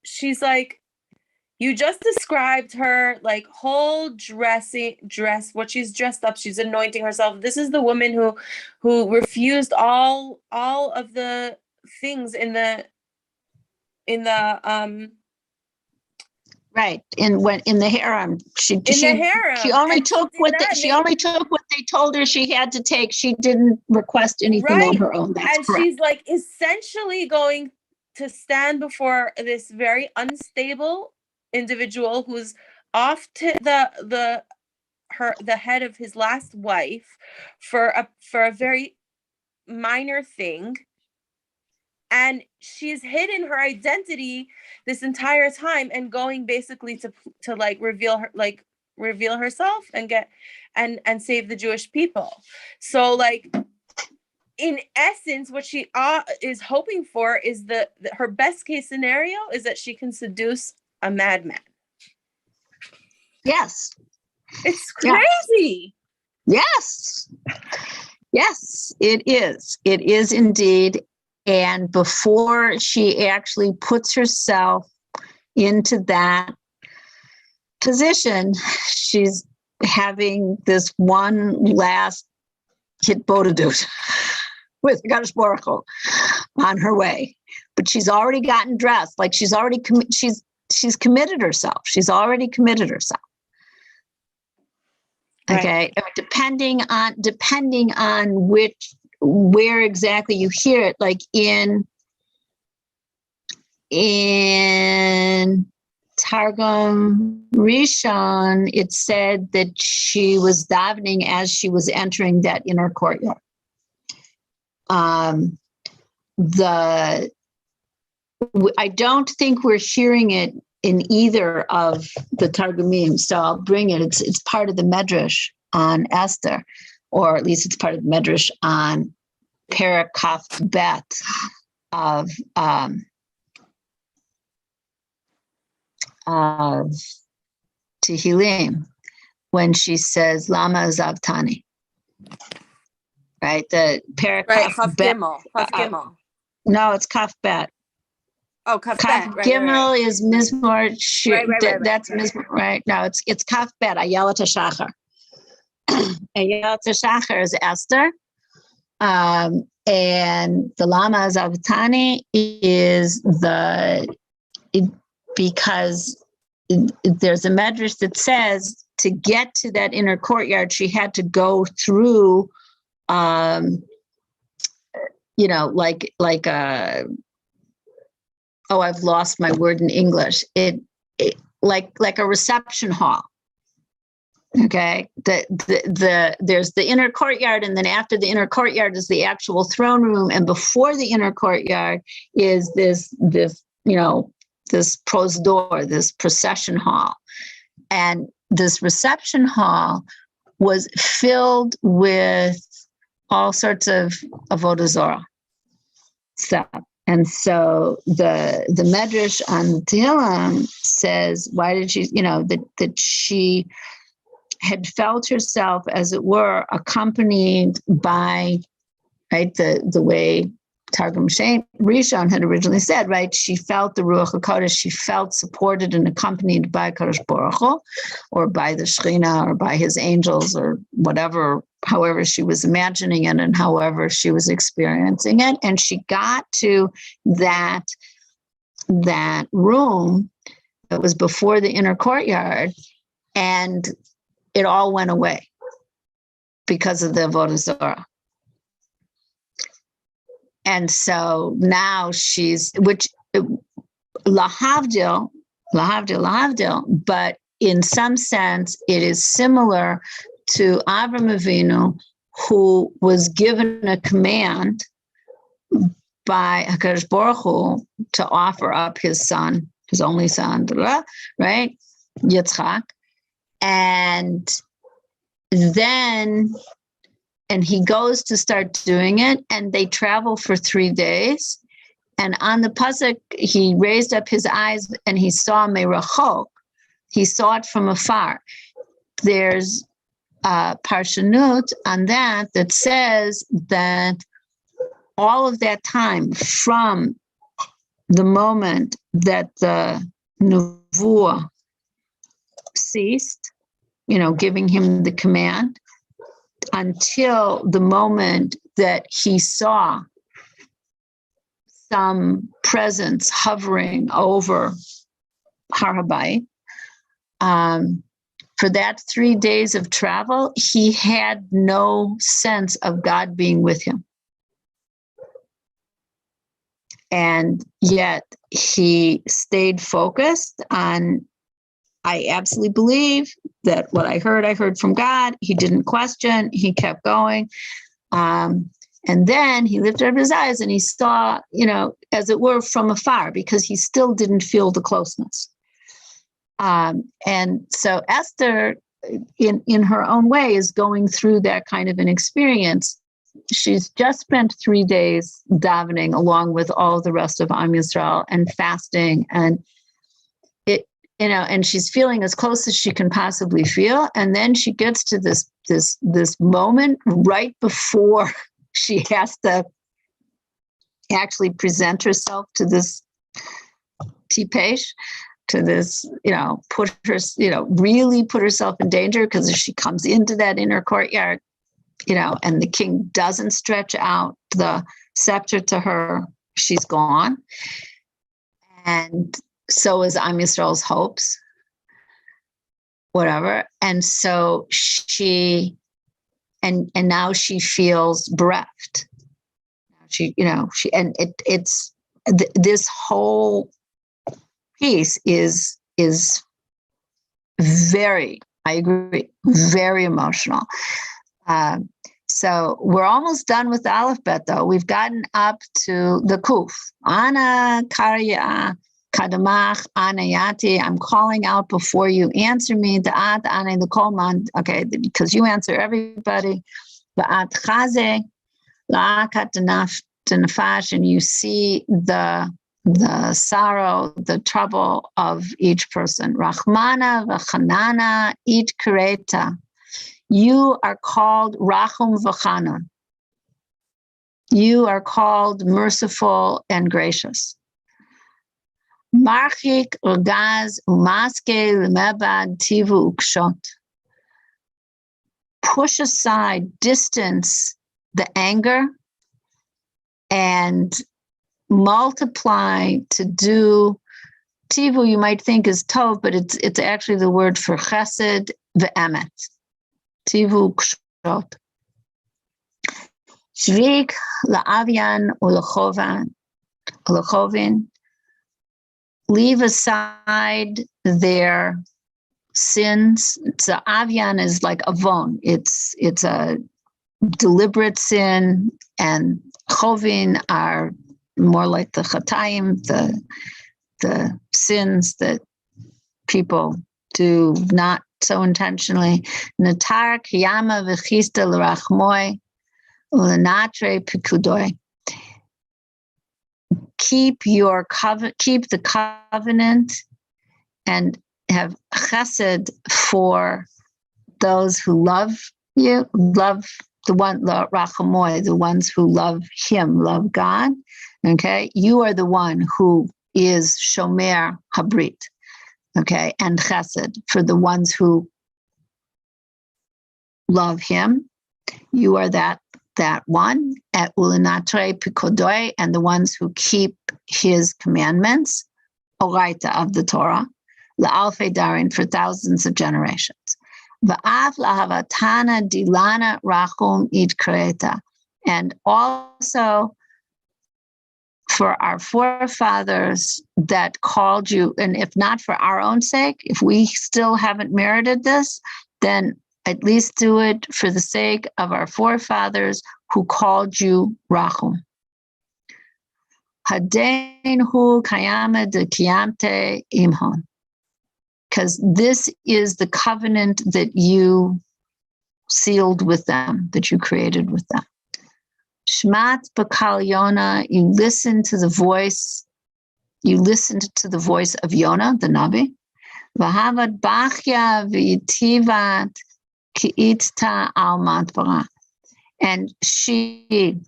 she's like, you just described her like whole dress, what she's dressed up. She's anointing herself. This is the woman who refused all of the things in the right in the harem. She only took what they told her she had to take. She didn't request anything on her own. That's and correct. She's like essentially going to stand before this very unstable individual who's off to the head of his last wife for a very minor thing, and she's hidden her identity this entire time and going basically to like reveal herself and get and save the Jewish people. So like in essence, what she is hoping for is her best case scenario is that she can seduce a madman. Yes. It's crazy. Yes. Yes, it is. It is indeed. And before she actually puts herself into that position, she's having this one last hitbodedut with Hakadosh Baruch Hu on her way. But she's already gotten dressed, like she's already she's committed herself. She's already committed herself. Okay, right. depending on where exactly you hear it, like in Targum Rishon, it said that she was davening as she was entering that inner courtyard. I don't think we're hearing it in either of the Targumim, so I'll bring it. It's part of the Medrash on Esther, or at least it's part of the Medrash on Perek Ch5 of Tehillim, when she says Lama Zavtani. Right, the Perek Ch5. No, it's Ch5. Oh, Ch5. Gimel is Mizmor. That's right. Mizmor, right? No, it's Ch5. Ayelat HaShachar. Ayelat HaShachar is Esther. And the Lama Zavtani is because there's a medrash that says to get to that inner courtyard, she had to go through, I've lost my word in English. It like a reception hall. Okay, there's the inner courtyard, and then after the inner courtyard is the actual throne room, and before the inner courtyard is this prosdor, this procession hall, and this reception hall was filled with all sorts of avodah zarah stuff. And so the Medrash on Tehillim says, why did she, that she had felt herself, as it were, accompanied by, right, the way Targum Rishon had originally said, right? She felt the Ruach HaKodesh, she felt supported and accompanied by Kadosh Baruch Hu, or by the Shekhinah, or by his angels, or whatever, however she was imagining it and however she was experiencing it. And she got to that room that was before the inner courtyard, and it all went away because of the Avodah Zarah. And so now she's, which lahavdil, but in some sense, it is similar to Avram Avinu, who was given a command by HaKadosh Baruch Hu to offer up his son, his only son, right? Yitzchak. And then, and he goes to start doing it, and they travel for 3 days. And on the pasuk, he raised up his eyes and he saw merachok. He saw it from afar. There's a parshanut on that says that all of that time, from the moment that the nevuah ceased, giving him the command, until the moment that he saw some presence hovering over Har HaBayit, for that 3 days of travel, he had no sense of God being with him. And yet he stayed focused on, I absolutely believe that what I heard from God. He didn't question, he kept going. And then he lifted up his eyes and he saw, as it were, from afar, because he still didn't feel the closeness. And so Esther, in her own way, is going through that kind of an experience. She's just spent 3 days davening along with all the rest of Am Yisrael and fasting, and and she's feeling as close as she can possibly feel. And then she gets to this moment right before she has to actually present herself to this tipesh, to this, really put herself in danger, because if she comes into that inner courtyard, and the king doesn't stretch out the scepter to her, she's gone. And so is Am Yisrael's hopes, whatever. And so and now she feels bereft. This whole piece is very, I agree, very emotional. So we're almost done with the alphabet, though. We've gotten up to the kuf. Ana karya kadamach anayati. I'm calling out before you. Answer me. Da'at ane the kolman. Okay, because you answer everybody. Ba'at chaze la'akat denafash, and you see the sorrow, the trouble of each person. Rachmana v'chanana it kareta. You are called Rachum v'Chana. You are called merciful and gracious. Marchik Ragaz Umaske Lemebad Tivu Ukshot. Push aside, distance the anger, and multiply to do. Tivu you might think is tov, but it's actually the word for chesed ve'emet. Tivu kshot. Shvik la'avyan u'lechovin. Leave aside their sins. So avyan is like avon. It's a deliberate sin, and chovin are more like the chatayim, the sins that people do not so intentionally. Natar kiyama v'chista l'rachmoi u'lenatre pikudoi. Keep the covenant and have chesed for those who love you, love rachamoi, the ones who love him, love God. Okay, you are the one who is shomer habrit. Okay, and chesed for the ones who love him. You are that one at ulinatre pikodoi, and the ones who keep his commandments, oraita of the Torah, la'alfei darin, for thousands of generations. Va'af lahavatana dilana rachum it kreta, and also for our forefathers that called you, and if not for our own sake, if we still haven't merited this, then at least do it for the sake of our forefathers who called you Rachum. Hadein hu kayama de kiyamte imhon. Because this is the covenant that you sealed with them, that you created with them. Shmat b'kal Yona, you listened to the voice of Yona, the Nabi. V'havad bachya v'yitivat ki'itta al matbara. And she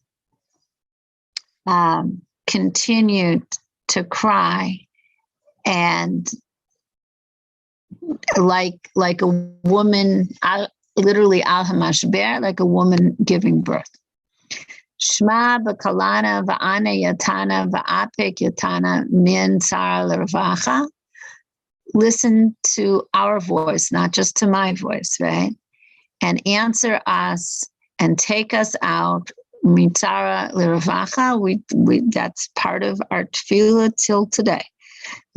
continued to cry, and like a woman, literally al hamashber, like a woman giving birth. Shma b'kalana v'ana yatana v'apek yatana min tzara l'ravacha. Listen to our voice, not just to my voice, right? And answer us and take us out. Mitzara l'ravacha. We that's part of our tefillah till today.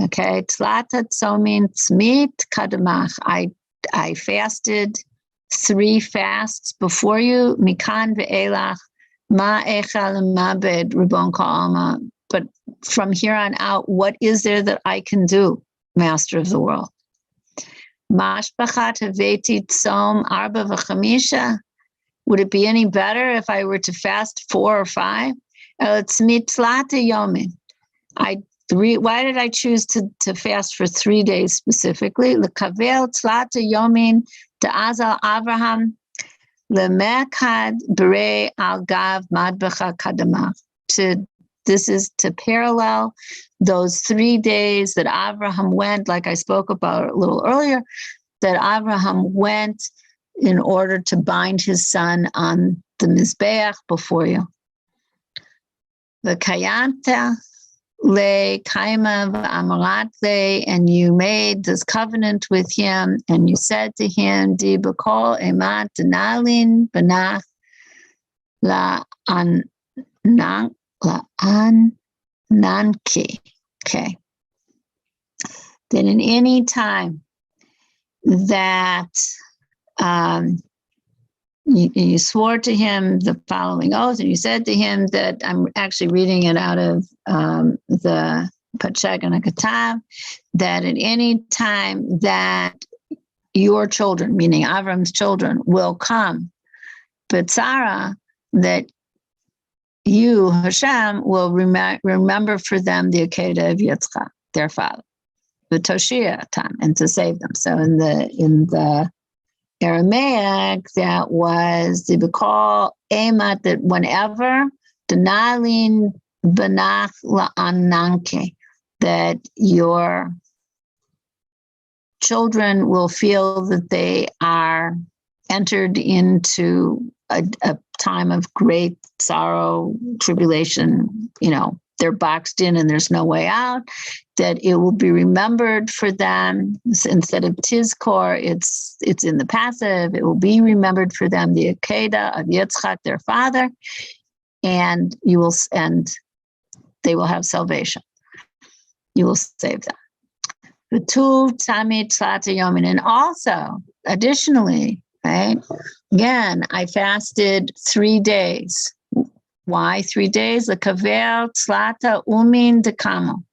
Okay. Tlata tzomin tzmit kadamach. I fasted 3 fasts before you. Mikan ve'elach ma echal mabed ribon ka'alma. But from here on out, what is there that I can do, Master of the world? Mashbachat haveti tzom arba v'chamisha. Would it be any better if I were to fast 4 or 5? It's mitzlata yomin. Why did I choose to fast for 3 days specifically? L'kavel tzlata yomin da'azal Avraham le'mekad b'rei al gav madbecha kadamach. This is to parallel those 3 days that Avraham went, like I spoke about a little earlier, that Avraham went in order to bind his son on the Mizbeach before you. The Kayanta le Kaima Amarat le, and you made this covenant with him, and you said to him, Di Bakol Emat Denalin Banach la Nanki. Okay. Then in any time that you swore to him the following oath, and you said to him that, I'm actually reading it out of the Pachag and Katav, that at any time that your children, meaning Avram's children, will come, but Sarah, that you, Hashem, will remember for them the Akedah of Yitzchak, their father, the Toshia time, and to save them. So in the Aramaic, that was the B'kol Emat, that whenever Denalin Banach La'ananke, that your children will feel that they are entered into a time of great sorrow, tribulation, they're boxed in and there's no way out, that it will be remembered for them. Instead of tizkor, it's in the passive. It will be remembered for them, the Akedah of Yitzchak, their father, and they will have salvation. You will save them. And also, additionally, right? Again, I fasted 3 days. Why 3 days? The kavel tzlata umin dekamo.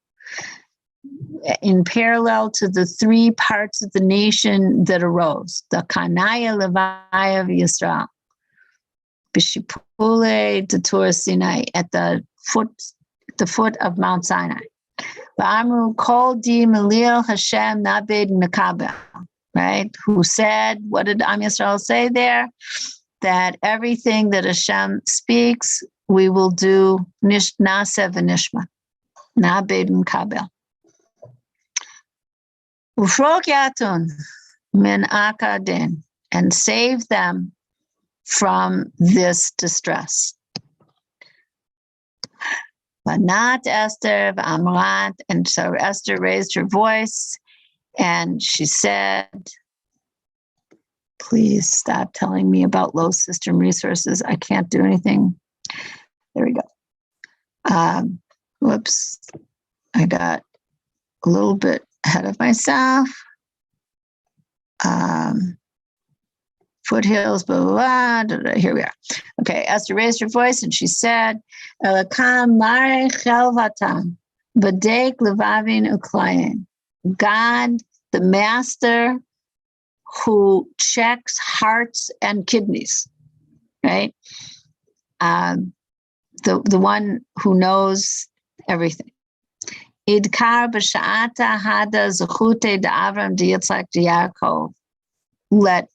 in parallel to the three parts of the nation that arose, the Kanaya, Levaya, of Yisrael, Bishipule, Datur Sinai, at the foot of Mount Sinai. Ba'amru kol di Malil Hashem nabed nakabel, right? Who said, what did Am Yisrael say there? That everything that Hashem speaks, we will do nase v'nishma, nabed nakabel. Ufrok yatun min akadin, and save them from this distress. But not Esther, Amrat, and so Esther raised her voice and she said, please stop telling me about low system resources. I can't do anything. There we go. Whoops. I got a little bit ahead of myself. Foothills, blah, blah, blah, blah. Here we are. Okay, Esther raised her voice and she said, Elakam mare chelvatam, v'dek levavin uklayin. God, the master who checks hearts and kidneys, right? The one who knows everything. Idkar b'sha'ata hada zechute d'Avram d'Yitzchak d'Yaakov. Let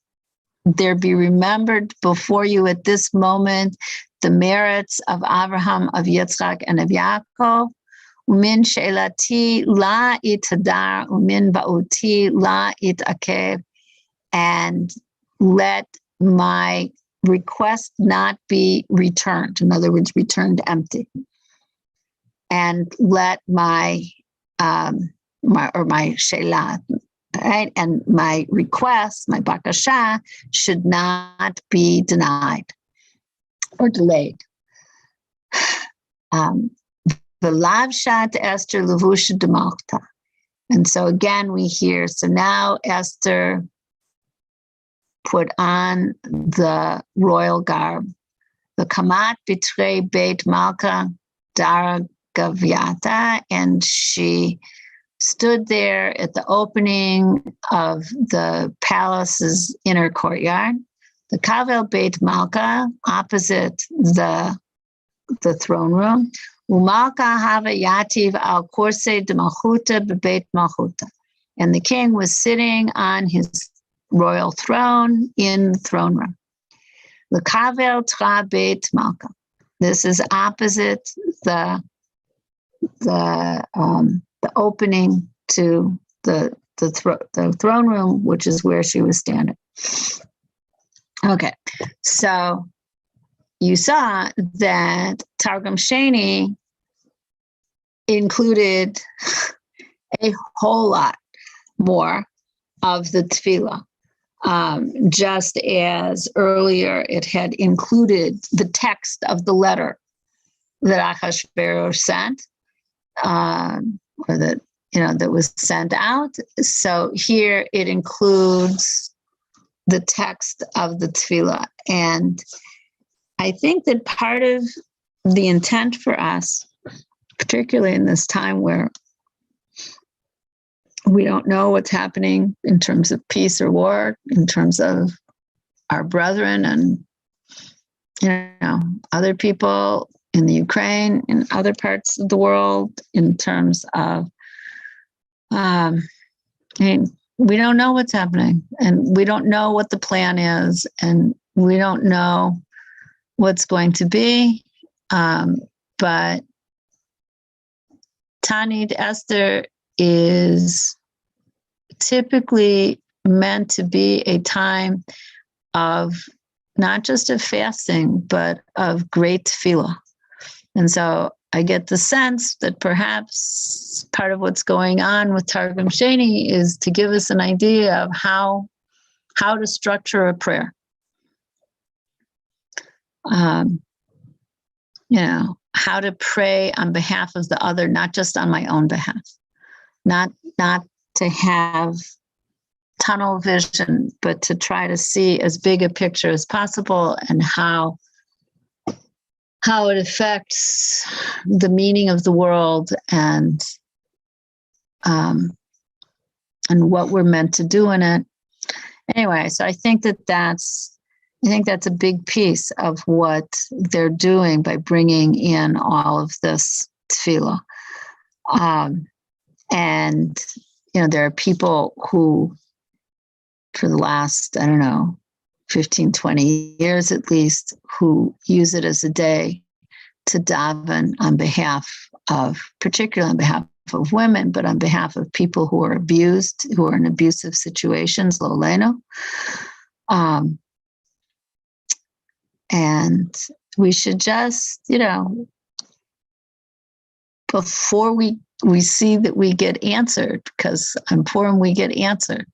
there be remembered before you at this moment the merits of Abraham, of Yitzchak, and of Yaakov. Umin she'elati la itadar, umin ba'uti la itakev, and let my request not be returned. In other words, returned empty. And let my she'elah, right? And my request, my bakasha, should not be denied or delayed. V'lavshat Esther levusha d'malchta. And so again, we hear, so now Esther put on the royal garb. The kamat bitrei beit malka dara gavyata, and she stood there at the opening of the palace's inner courtyard, the Kavel Beit Malka, opposite the throne room. Umalka hava yativ al korse de malchuta bebeit malchuta. And the king was sitting on his royal throne in the throne room. The Kavel tra Beit Malka. This is opposite the opening to the throne room, which is where she was standing. Okay, so you saw that Targum Sheni included a whole lot more of the tefillah, just as earlier it had included the text of the letter that Achashverosh sent. Or that was sent out. So here it includes the text of the tefillah. And I think that part of the intent for us, particularly in this time where we don't know what's happening in terms of peace or war, in terms of our brethren and other people in the Ukraine, in other parts of the world, in terms of, we don't know what's happening, and we don't know what the plan is, and we don't know what's going to be. But Tanit Esther is typically meant to be a time of not just of fasting, but of great tefillah. And so I get the sense that perhaps part of what's going on with Targum Sheni is to give us an idea of how to structure a prayer. How to pray on behalf of the other, not just on my own behalf. Not to have tunnel vision, but to try to see as big a picture as possible and how it affects the meaning of the world and and what we're meant to do in it. Anyway, so I think that's a big piece of what they're doing by bringing in all of this tefillah. And, there are people who, for the last, 15, 20 years at least, who use it as a day to daven on behalf of, particularly on behalf of women, but on behalf of people who are abused, who are in abusive situations, lo leinu. And we should just, before we see that we get answered, because on Purim we get answered,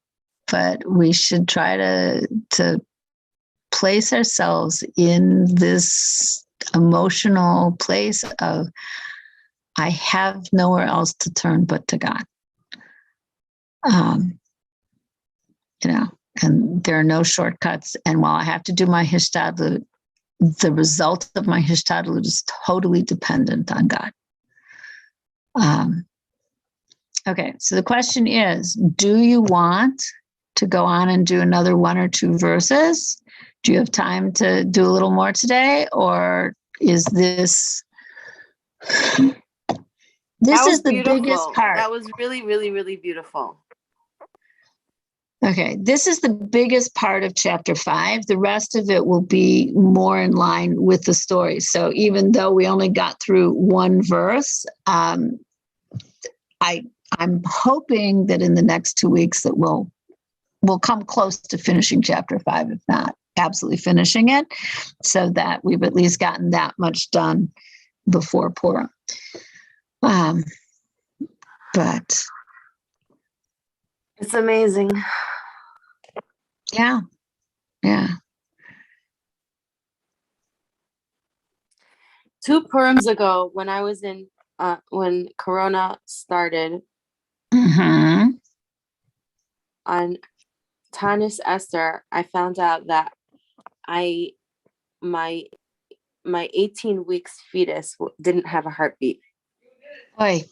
but we should try to place ourselves in this emotional place of, I have nowhere else to turn but to God. And there are no shortcuts. And while I have to do my hishtadlut, the result of my hishtadlut is totally dependent on God. Okay, so the question is, do you want to go on and do another 1 or 2 verses? Do you have time to do a little more today? Or is this is the beautiful. biggest part? That was really, really, really beautiful. Okay, this is the biggest part of chapter 5. The rest of it will be more in line with the story. So even though we only got through 1 verse, I'm hoping that in the next 2 weeks that we'll come close to finishing chapter 5, if not absolutely finishing it, so that we've at least gotten that much done before Purim. But it's amazing. Yeah. 2 Purims ago, when I was in, when Corona started, on Tanis Esther, I found out that my 18 weeks fetus didn't have a heartbeat. Wait.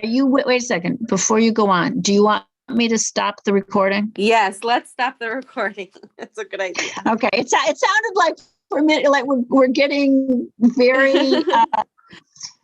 Wait a second, before you go on, do you want me to stop the recording? Yes, let's stop the recording. That's a good idea. Okay, it sounded like for a minute, like we're getting very